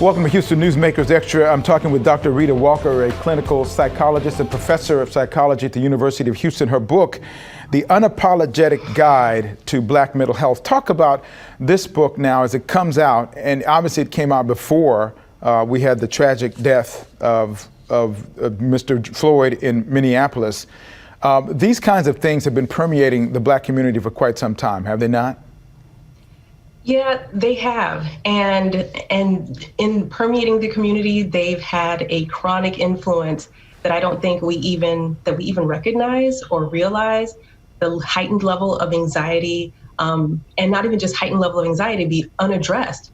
Welcome to Houston Newsmakers Extra. I'm talking with Dr. Rita Walker, a clinical psychologist and professor of psychology at the University of Houston. Her book, The Unapologetic Guide to Black Mental Health. Talk about this book now as it comes out, and obviously it came out before we had the tragic death of Mr. Floyd in Minneapolis. These kinds of things have been permeating the Black community for quite some time, have they not? Yeah, they have. And in permeating the community, they've had a chronic influence that I don't think we even recognize or realize. The heightened level of anxiety, and not even just heightened level of anxiety, be unaddressed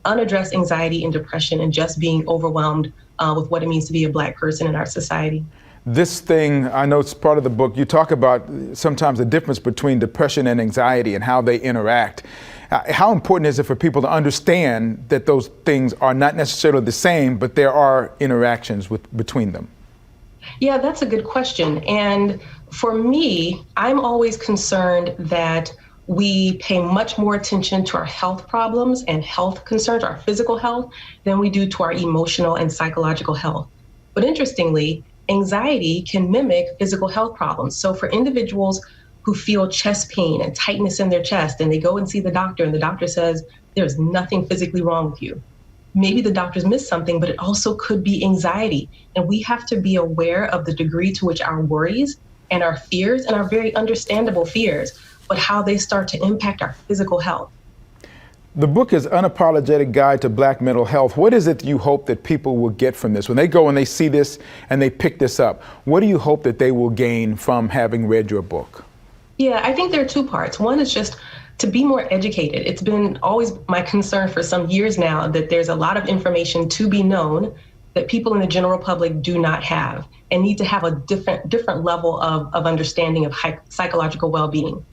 anxiety and depression, and just being overwhelmed with what it means to be a Black person in our society. This thing, I know it's part of the book, you talk about sometimes the difference between depression and anxiety and how they interact. How important is it for people to understand that those things are not necessarily the same, but there are interactions between them? Yeah, that's a good question. And for me, I'm always concerned that we pay much more attention to our health problems and health concerns, our physical health, than we do to our emotional and psychological health. But interestingly, anxiety can mimic physical health problems. So for individuals who feel chest pain and tightness in their chest, and they go and see the doctor, and the doctor says, there's nothing physically wrong with you. Maybe the doctor's missed something, but it also could be anxiety. And we have to be aware of the degree to which our worries and our fears, and our very understandable fears, but how they start to impact our physical health. The book is Unapologetic Guide to Black Mental Health. What is it you hope that people will get from this? When they go and they see this and they pick this up, what do you hope that they will gain from having read your book? Yeah, I think there are two parts. One is just to be more educated. It's been always my concern for some years now that there's a lot of information to be known that people in the general public do not have, and need to have a different level of understanding of psychological well-being.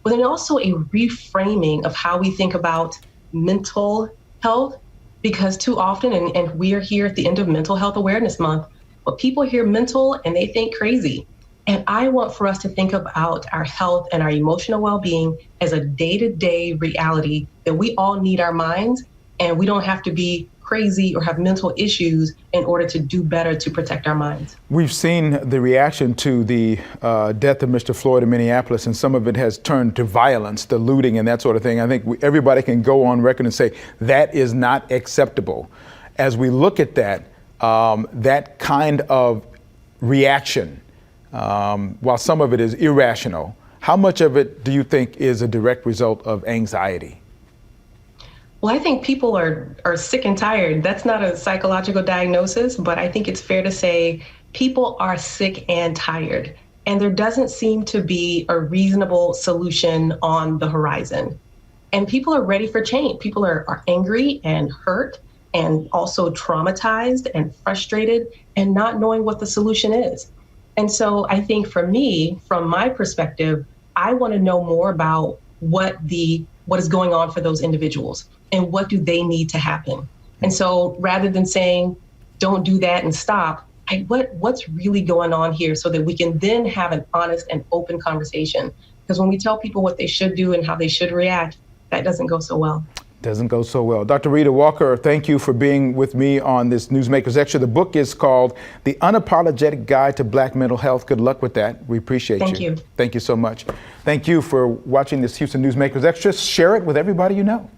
But then also a reframing of how we think about mental health, because too often, and we are here at the end of Mental Health Awareness Month, but people hear mental and they think crazy. And I want for us to think about our health and our emotional well-being as a day-to-day reality that we all need our minds, and we don't have to be crazy or have mental issues in order to do better to protect our minds. We've seen the reaction to the death of Mr. Floyd in Minneapolis, and some of it has turned to violence, the looting and that sort of thing. I think everybody can go on record and say that is not acceptable. As we look at that, that kind of reaction, while some of it is irrational, how much of it do you think is a direct result of anxiety? Well, I think people are sick and tired. That's not a psychological diagnosis, but I think it's fair to say people are sick and tired, and there doesn't seem to be a reasonable solution on the horizon. And people are ready for change. People are angry and hurt, and also traumatized and frustrated, and not knowing what the solution is. And so I think for me, from my perspective, I want to know more about what is going on for those individuals and what do they need to happen. And so rather than saying, don't do that and stop, what's really going on here, so that we can then have an honest and open conversation. Because when we tell people what they should do and how they should react, that doesn't go so well. Doesn't go so well. Dr. Rita Walker, thank you for being with me on this Newsmakers Extra. The book is called The Unapologetic Guide to Black Mental Health. Good luck with that. We appreciate you. Thank you. Thank you so much. Thank you for watching this Houston Newsmakers Extra. Share it with everybody you know.